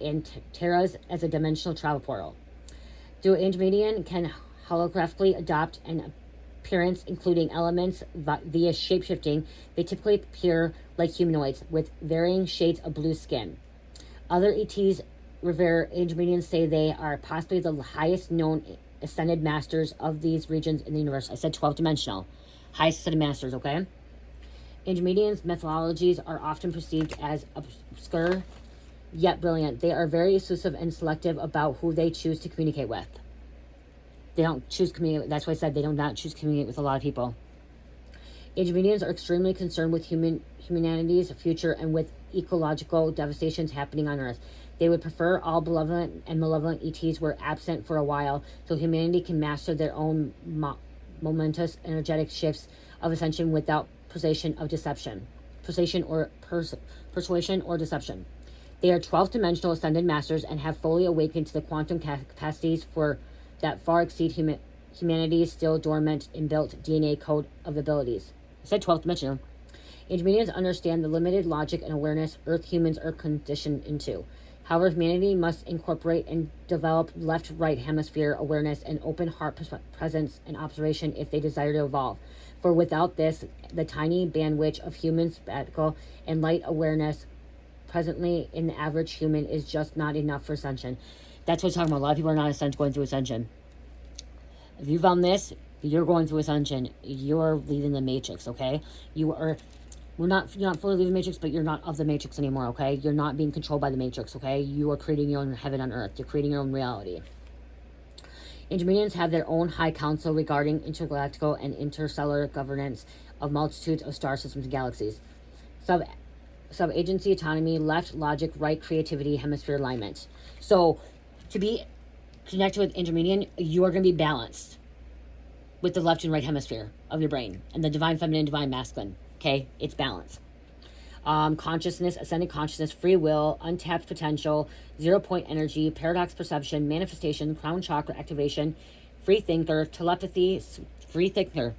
Antares as a dimensional travel portal. The Andromedian can holographically adopt an appearance, including elements via shape-shifting. They typically appear like humanoids with varying shades of blue skin. Other ETs revere Andromedians, say they are possibly the highest known ascended masters of these regions in the universe. I said 12-dimensional. Highest ascended masters, okay? Andromedians' methodologies are often perceived as obscure yet brilliant. They are very elusive and selective about who they choose to communicate with. They don't choose to communicate. That's why I said they do not choose to communicate with a lot of people. Andromedians are extremely concerned with humanity's future and with ecological devastations happening on Earth. They would prefer all benevolent and malevolent ETs were absent for a while, so humanity can master their own momentous energetic shifts of ascension without persuasion or deception. They are 12-dimensional ascended masters and have fully awakened to the quantum capacities for that far exceed humanity's still dormant inbuilt DNA code of abilities. I said 12-dimensional. Andromedians understand the limited logic and awareness Earth humans are conditioned into. However, humanity must incorporate and develop left-right hemisphere awareness and open heart presence and observation if they desire to evolve. For without this, the tiny bandwidth of human spectacle and light awareness presently in the average human is just not enough for ascension. That's what I'm talking about. A lot of people are not going through ascension. If you found this, you're going through ascension. You're leaving the matrix, okay? You're not fully leaving the matrix, but you're not of the matrix anymore, okay? You're not being controlled by the matrix, okay? You are creating your own heaven on earth. You're creating your own reality. Intermedians have their own high council regarding intergalactical and interstellar governance of multitudes of star systems and galaxies. Sub-agency autonomy, left logic, right creativity, hemisphere alignment. So, to be connected with Intermedian, you are going to be balanced with the left and right hemisphere of your brain and the divine feminine, divine masculine. Okay, it's balance. Consciousness, ascended consciousness, free will, untapped potential, 0-point energy, paradox perception, manifestation, crown chakra activation, free thinker, telepathy, free thinker,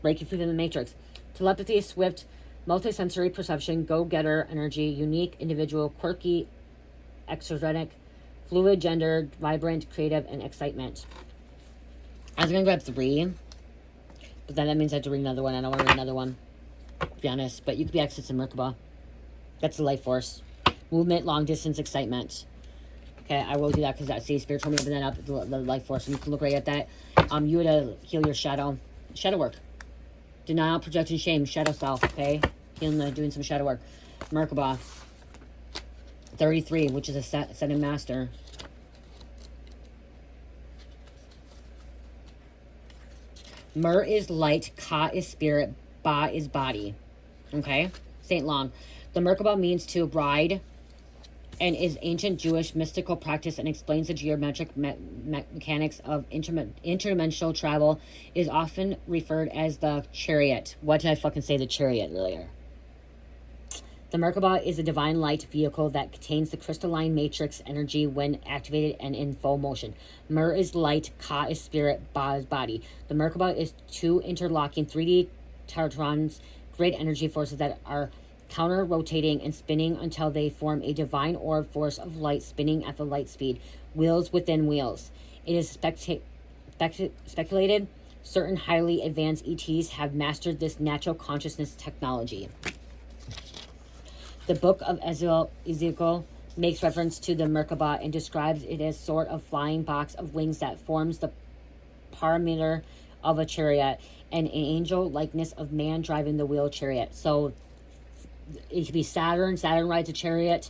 breaking free from the matrix, telepathy, swift, multisensory perception, go-getter energy, unique, individual, quirky, extrinsic, fluid, gender, vibrant, creative, and excitement. I was going to grab 3, but then that means I have to read another one. I don't want to read another one, to be honest. But you could be access in Merkaba. That's the life force. Movement, long distance, excitement. Okay, I will do that because that Spirit told me to open that up, the life force. And you can look right at that. You would heal your shadow work. Denial, projection, shame, shadow self. Okay, doing some shadow work. Merkaba. 33, which is a ascended master. Mer is light, Ka is spirit, Ba is body. Okay? Saint Long. The Merkaba means to ride and is ancient Jewish mystical practice and explains the geometric mechanics of interdimensional travel, is often referred as the chariot. What did I fucking say the chariot earlier? The Merkaba is a divine light vehicle that contains the crystalline matrix energy when activated and in full motion. Mer is light, Ka is spirit, Ba is body. The Merkaba is 2 interlocking 3D tetratrons, great energy forces that are counter-rotating and spinning until they form a divine orb force of light spinning at the light speed, wheels within wheels. It is speculated certain highly advanced ETs have mastered this natural consciousness technology. The book of Ezekiel makes reference to the Merkaba and describes it as sort of flying box of wings that forms the parameter of a chariot and an angel likeness of man driving the wheel chariot. So it could be Saturn. Saturn rides a chariot.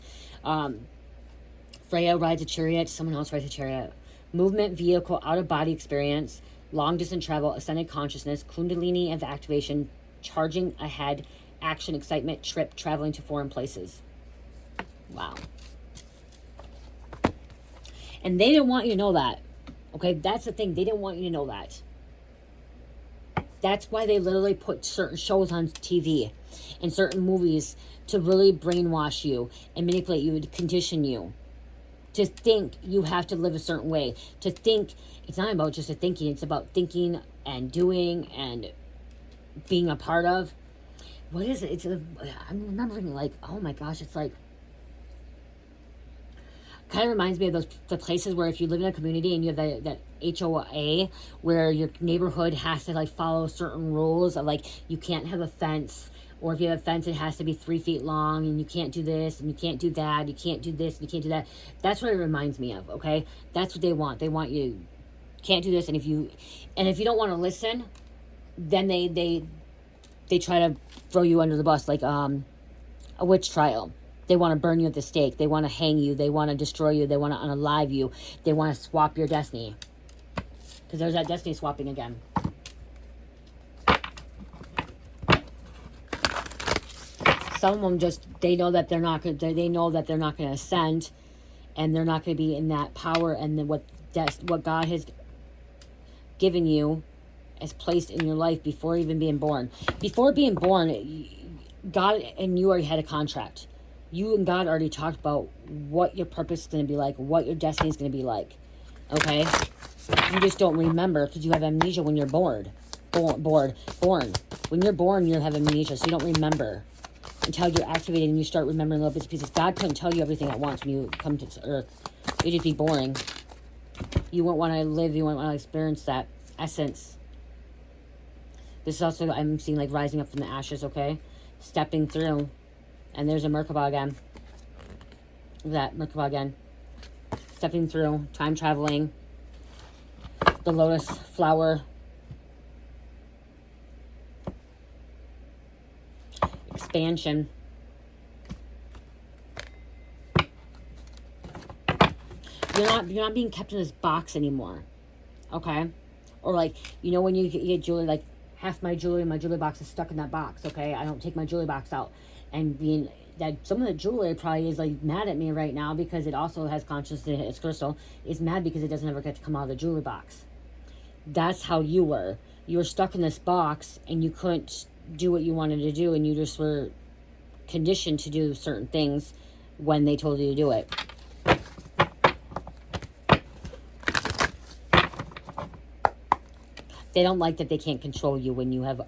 Freya rides a chariot. Someone else rides a chariot. Movement, vehicle, out-of-body experience, long-distance travel, ascended consciousness, kundalini of activation, charging ahead, action, excitement, trip, traveling to foreign places. Wow. And they didn't want you to know that. Okay, that's the thing. They didn't want you to know that. That's why they literally put certain shows on TV and certain movies to really brainwash you and manipulate you, to condition you, to think you have to live a certain way, to think. It's not about just a thinking, it's about thinking and doing and being a part of. What is it? I'm remembering, like, oh my gosh, it's like, kind of reminds me of the places where if you live in a community and you have that HOA where your neighborhood has to like follow certain rules of, like, you can't have a fence, or if you have a fence it has to be 3 feet long, and you can't do this and you can't do that, you can't do this and you can't do that. That's what it reminds me of. Okay, that's what they want. They want you can't do this, and if you don't want to listen, then they try to throw you under the bus, like a witch trial. They want to burn you at the stake. They want to hang you. They want to destroy you. They want to unalive you. They want to swap your destiny. Because there's that destiny swapping again. Some of them just, they know that they're not going to ascend, and they're not going to be in that power and what God has given you as placed in your life before even being born. Before being born, God and you already had a contract. You and God already talked about what your purpose is going to be like, what your destiny is going to be like. Okay? You just don't remember because you have amnesia when you're born. When you're born, you have amnesia, so you don't remember until you're activated and you start remembering little bits and pieces. God couldn't tell you everything at once when you come to earth. It'd just be boring. You won't want to live, you won't want to experience that essence. This is also, I'm seeing like rising up from the ashes, okay? Stepping through. And there's a Merkaba again. Look at that, Merkaba again. Stepping through, time traveling. The lotus flower. Expansion. You're not being kept in this box anymore. Okay? Or like, you know when you get jewelry, like half my jewelry box is stuck in that box, okay? I don't take my jewelry box out. And being that some of the jewelry probably is like mad at me right now because it also has consciousness, it's crystal, is mad because it doesn't ever get to come out of the jewelry box. That's how you were. You were stuck in this box and you couldn't do what you wanted to do, and you just were conditioned to do certain things when they told you to do it. They don't like that they can't control you when you have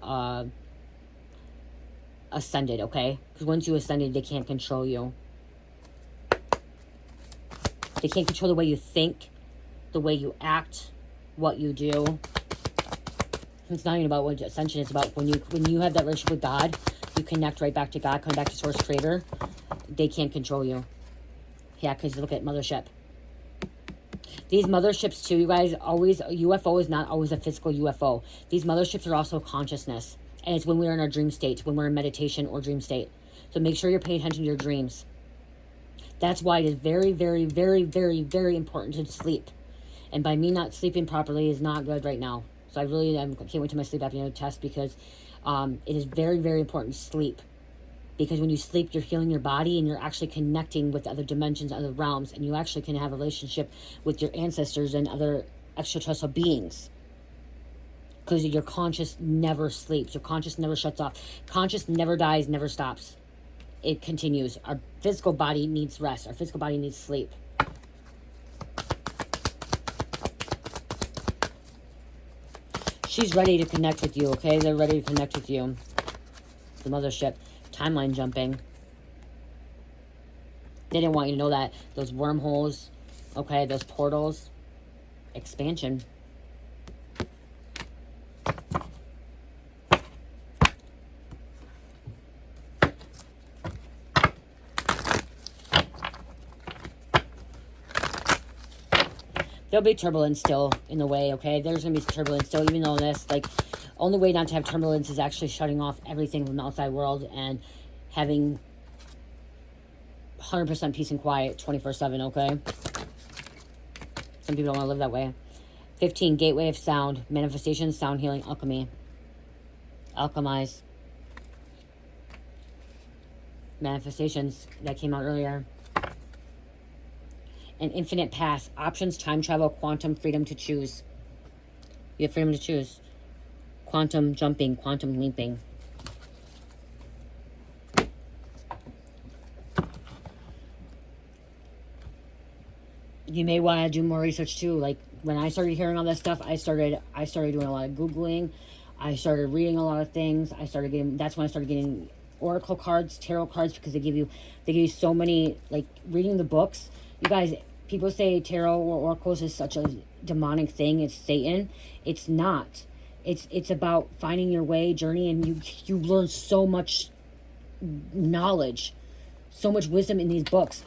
ascended, okay? Because once you ascended, they can't control you. They can't control the way you think, the way you act, what you do. It's not even about what ascension is about. When you have that relationship with God, you connect right back to God, come back to Source Creator. They can't control you. Yeah, because look at Mothership. These motherships too, you guys, always, UFO is not always a physical UFO. These motherships are also consciousness. And it's when we're in our dream state, when we're in meditation or dream state. So make sure you're paying attention to your dreams. That's why it is very, very, very, very, very important to sleep. And by me not sleeping properly is not good right now. So I can't wait to my sleep apnea test because it is very, very important to sleep. Because when you sleep, you're healing your body and you're actually connecting with other dimensions, other realms, and you actually can have a relationship with your ancestors and other extraterrestrial beings. Because your conscious never sleeps. Your conscious never shuts off. Conscious never dies, never stops. It continues. Our physical body needs rest. Our physical body needs sleep. She's ready to connect with you, okay? They're ready to connect with you. The mothership. Timeline jumping. They didn't want you to know that. Those wormholes, okay, those portals. Expansion. There'll be turbulence still in the way, okay? There's going to be turbulence still, even though this, like, only way not to have turbulence is actually shutting off everything from the outside world and having 100% peace and quiet 24/7, okay? Some people don't want to live that way. 15, gateway of sound, manifestation, sound healing, alchemy. Alchemize. Manifestations that came out earlier. An infinite past. Options, time travel, quantum, freedom to choose. You have freedom to choose. Quantum jumping, quantum leaping. You may want to do more research too. Like when I started hearing all this stuff, I started doing a lot of Googling. I started reading a lot of things. That's when I started getting oracle cards, tarot cards, because they give you so many, like reading the books. You guys, people say tarot or oracles is such a demonic thing. It's Satan. It's not. It's about finding your way, journey, and you learn so much knowledge, so much wisdom in these books,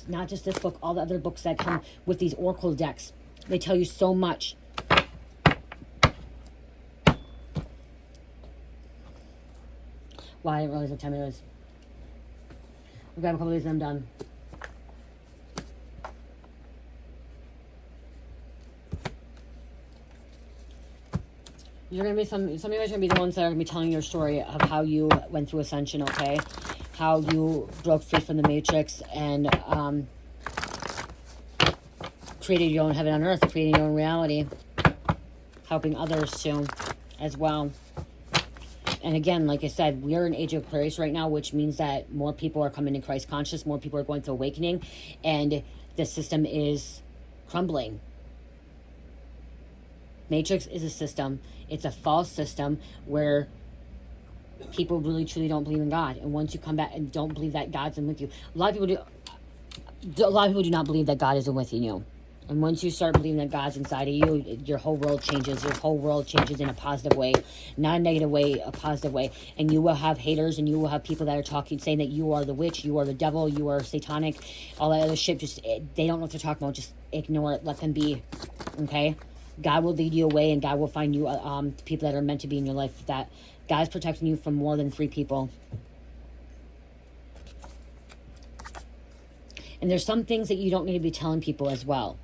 not just this book, all the other books that come with these oracle decks. They tell you so much. Wow, I didn't realize what time it is. I've got a couple of these and I'm done. You're going to be some of you guys are going to be the ones that are going to be telling your story of how you went through ascension, okay? How you broke free from the matrix and created your own heaven on earth, creating your own reality, helping others too as well. And again, like I said, we are in Age of Aquarius right now, which means that more people are coming to Christ conscious, more people are going through awakening, and the system is crumbling. Matrix is a system. It's a false system where people really truly don't believe in God. And once you come back and don't believe that God's in with you, a lot of people do not believe that God isn't with you. And once you start believing that God's inside of you, your whole world changes. Your whole world changes in a positive way, not a negative way, a positive way. And you will have haters, and you will have people that are talking, saying that you are the witch, you are the devil, you are satanic, all that other shit. Just they don't know what they're talking about. Just ignore it. Let them be. Okay. God will lead you away, and God will find you people that are meant to be in your life. That God's protecting you from more than 3 people. And there's some things that you don't need to be telling people as well.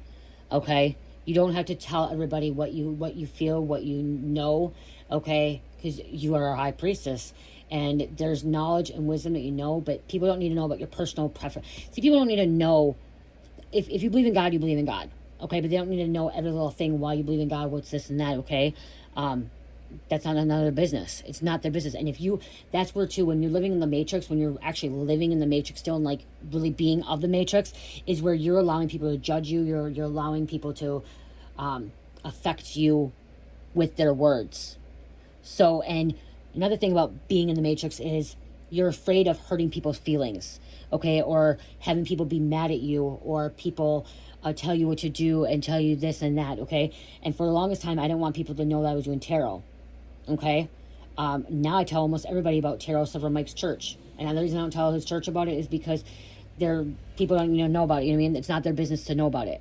Okay? You don't have to tell everybody what you feel, what you know, okay? Because you are a high priestess. And there's knowledge and wisdom that you know, but people don't need to know about your personal preference. See, people don't need to know. If you believe in God, you believe in God. Okay, but they don't need to know every little thing why you believe in God, what's this and that, okay? That's not none of their business. It's not their business. And that's where too, when you're living in the matrix, when you're actually living in the matrix still and like really being of the matrix, is where you're allowing people to judge you. You're allowing people to affect you with their words. So, and another thing about being in the matrix is you're afraid of hurting people's feelings, okay? Or having people be mad at you, or people tell you what to do and tell you this and that, okay? And for the longest time, I didn't want people to know that I was doing tarot, okay? Now I tell almost everybody about tarot, except for Mike's church. And the reason I don't tell his church about it is because people don't know about it. You know what I mean? It's not their business to know about it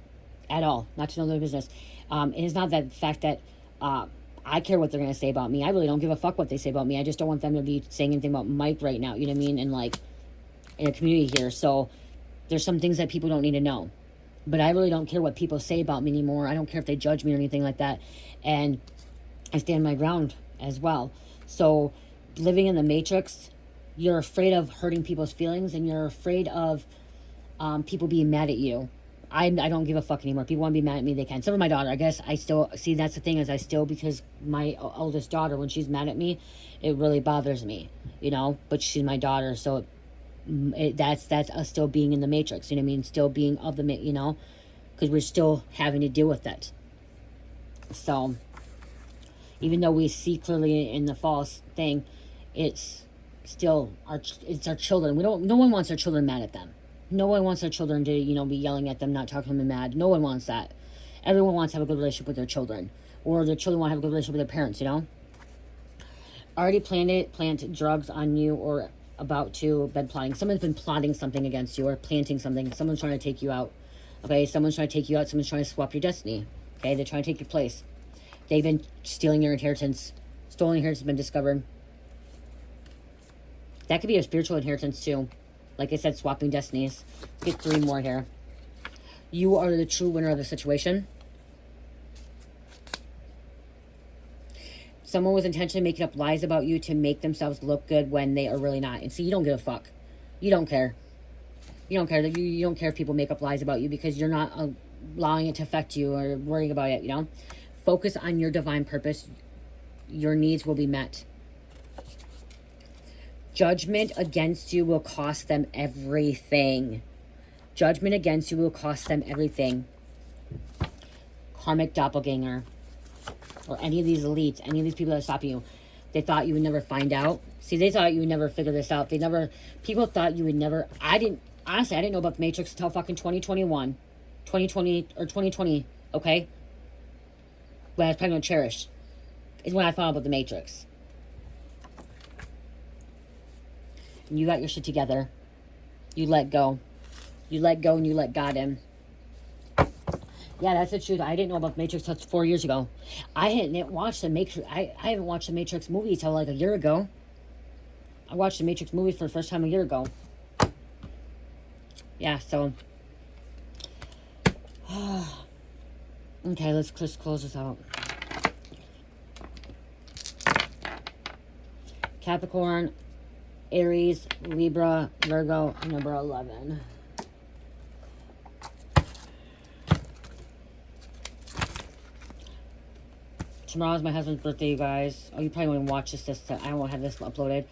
at all, not to know their business. And it's not that fact that I care what they're going to say about me. I really don't give a fuck what they say about me. I just don't want them to be saying anything about Mike right now, you know what I mean? And like in a community here. So there's some things that people don't need to know. But I really don't care what people say about me anymore. I don't care if they judge me or anything like that. And I stand my ground as well. So living in the matrix, you're afraid of hurting people's feelings, and you're afraid of people being mad at you. I don't give a fuck anymore. People want to be mad at me, they can. Except for my daughter. I guess I still, see, that's the thing, is because my oldest daughter, when she's mad at me, it really bothers me, you know? But she's my daughter, so that's us still being in the matrix, you know what I mean? Still being of the, you know, because we're still having to deal with that. So even though we see clearly in the false thing, it's still our children. No one wants their children mad at them. No one wants their children to, you know, be yelling at them, not talking to them mad. No one wants that. Everyone wants to have a good relationship with their children, or their children want to have a good relationship with their parents, you know? Already plant drugs on you, or about to, been plotting. Someone's been plotting something against you, or planting something. Someone's trying to take you out. Okay, someone's trying to take you out. Someone's trying to swap your destiny. Okay, they're trying to take your place. They've been stealing your inheritance. Stolen inheritance has been discovered. That could be a spiritual inheritance too. Like I said, swapping destinies. Let's get 3 more here. You are the true winner of the situation. Someone was intentionally making up lies about you to make themselves look good when they are really not. And see, you don't give a fuck. You don't care. You don't care that you don't care if people make up lies about you, because you're not allowing it to affect you or worrying about it, you know? Focus on your divine purpose. Your needs will be met. Judgment against you will cost them everything. Judgment against you will cost them everything. Karmic doppelganger. Or any of these elites, any of these people that are stopping you. They thought you would never find out. See, they thought you would never figure this out. People thought you would never, honestly, I didn't know about the Matrix until fucking 2021. 2020, or 2020, okay? When I was pregnant with Cherish, is when I found out about the Matrix. And you got your shit together. You let go. You let go and you let God in. Yeah, that's the truth. I didn't know about the Matrix until 4 years ago. I hadn't watched the Matrix. I haven't watched the Matrix movie until like a year ago. I watched the Matrix movie for the first time a year ago. Yeah, so. Okay, let's just close this out. Capricorn, Aries, Libra, Virgo, number 11. Tomorrow's my husband's birthday, you guys. Oh, you probably won't even watch this. I won't have this uploaded.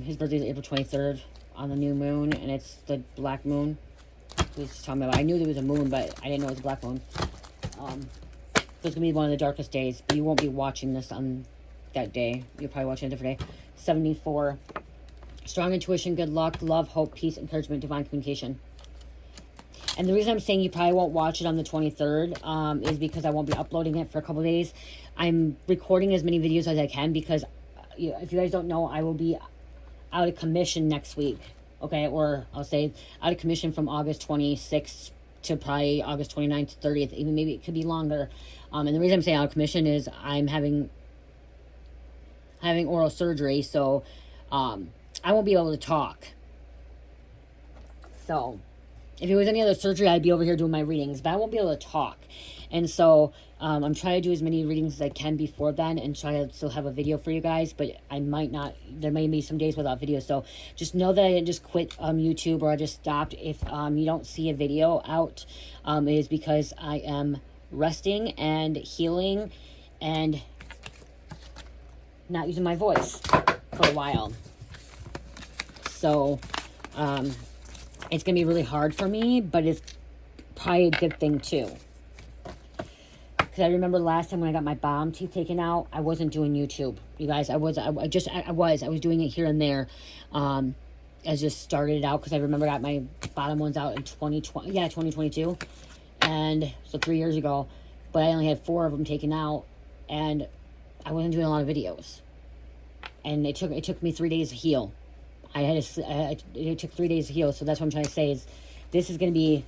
His birthday is April 23rd on the new moon, and it's the black moon. Please tell me about it. I knew there was a moon, but I didn't know it was a black moon. It's going to be one of the darkest days, but you won't be watching this on that day. You're probably watching a different day. 74. Strong intuition, good luck, love, hope, peace, encouragement, divine communication. And the reason I'm saying you probably won't watch it on the 23rd is because I won't be uploading it for a couple of days. I'm recording as many videos as I can because, if you guys don't know, I will be out of commission next week. Okay, or I'll say out of commission from August 26th to probably August 29th to 30th. Even maybe it could be longer. And the reason I'm saying out of commission is I'm having oral surgery, so I won't be able to talk. So if it was any other surgery, I'd be over here doing my readings, but I won't be able to talk. And so I'm trying to do as many readings as I can before then and try to still have a video for you guys, but I might not. There may be some days without video. So just know that I didn't just quit YouTube or I just stopped. If you don't see a video out, it is because I am resting and healing and not using my voice for a while. So it's going to be really hard for me, but it's probably a good thing too. Because I remember last time when I got my bottom teeth taken out, I wasn't doing YouTube. You guys, I was doing it here and there. I just started it out because I remember I got my bottom ones out in 2022. And so 3 years ago, but I only had 4 of them taken out and I wasn't doing a lot of videos. And it took me 3 days to heal. It took 3 days to heal. So that's what I'm trying to say is this is going to be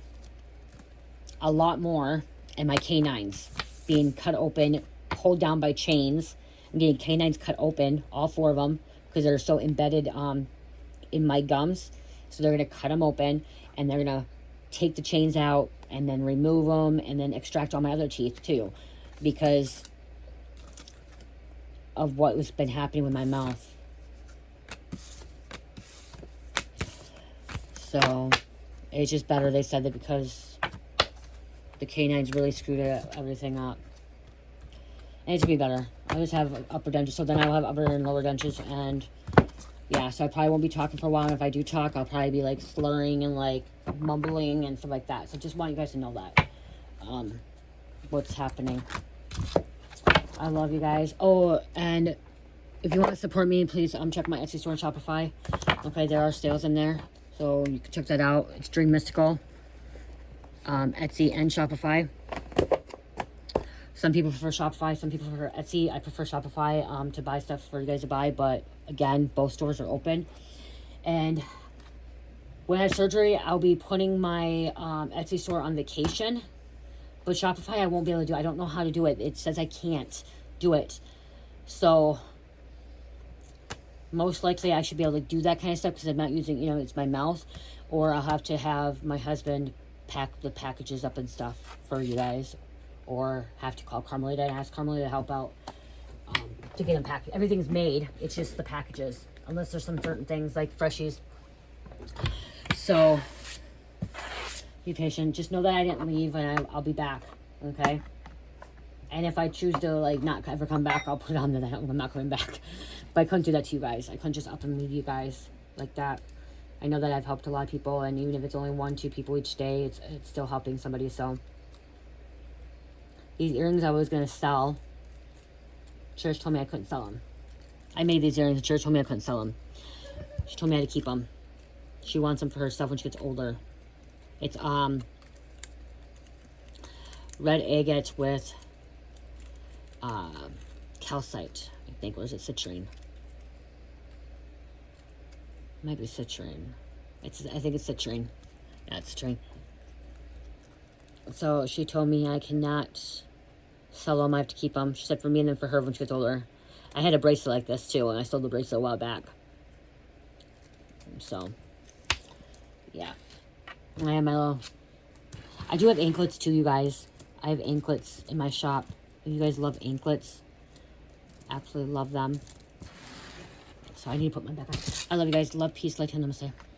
a lot more. And my canines being cut open, pulled down by chains. I'm getting canines cut open, all 4 of them, because they're so embedded in my gums. So they're going to cut them open, and they're going to take the chains out, and then remove them, and then extract all my other teeth, too. Because of what's been happening with my mouth. So, it's just better, they said, that because the canines really screwed everything up. And it should be better. I just have upper dentures, so then I'll have upper and lower dentures, and yeah, so I probably won't be talking for a while, and if I do talk, I'll probably be like slurring and like mumbling and stuff like that. So just want you guys to know that what's happening. I love you guys. Oh, and if you want to support me, please check my Etsy store and Shopify. Okay, there are sales in there, so you can check that out. It's Dream Mystical. Etsy and Shopify. Some people prefer Shopify, some people prefer Etsy. I prefer Shopify to buy stuff for you guys to buy, but again, both stores are open. And when I have surgery, I'll be putting my Etsy store on vacation, but Shopify I won't be able to do. I don't know how to do it. It says I can't do it. So most likely I should be able to do that kind of stuff because I'm not using, it's my mouth, or I'll have to have my husband pack the packages up and stuff for you guys, or have to call Carmelita and ask Carmelita to help out to get them packed. Everything's made, it's just the packages, unless there's some certain things like freshies. So Be patient. Just know that I didn't leave, and I'll be back. Okay. And if I choose to like not ever come back, I'll put it on that I'm not coming back. But I couldn't do that to you guys. I couldn't just up and leave you guys like that. I know that I've helped a lot of people, and even if it's only 1-2 people each day, it's still helping somebody. So these earrings I was gonna sell. Church told me I couldn't sell them. I made these earrings. The church told me I couldn't sell them. She told me I had to keep them. She wants them for herself when she gets older. It's red agate with calcite, I think. Or is it citrine? Might be citrine. I think it's citrine. Yeah, it's citrine. So she told me I cannot sell them. I have to keep them. She said for me and then for her when she gets older. I had a bracelet like this too, and I sold the bracelet a while back. So, yeah. I have my little... I do have anklets too, you guys. I have anklets in my shop. You guys love anklets. Absolutely love them. So I need to put my back on. I love you guys. Love, peace, light, and namaste.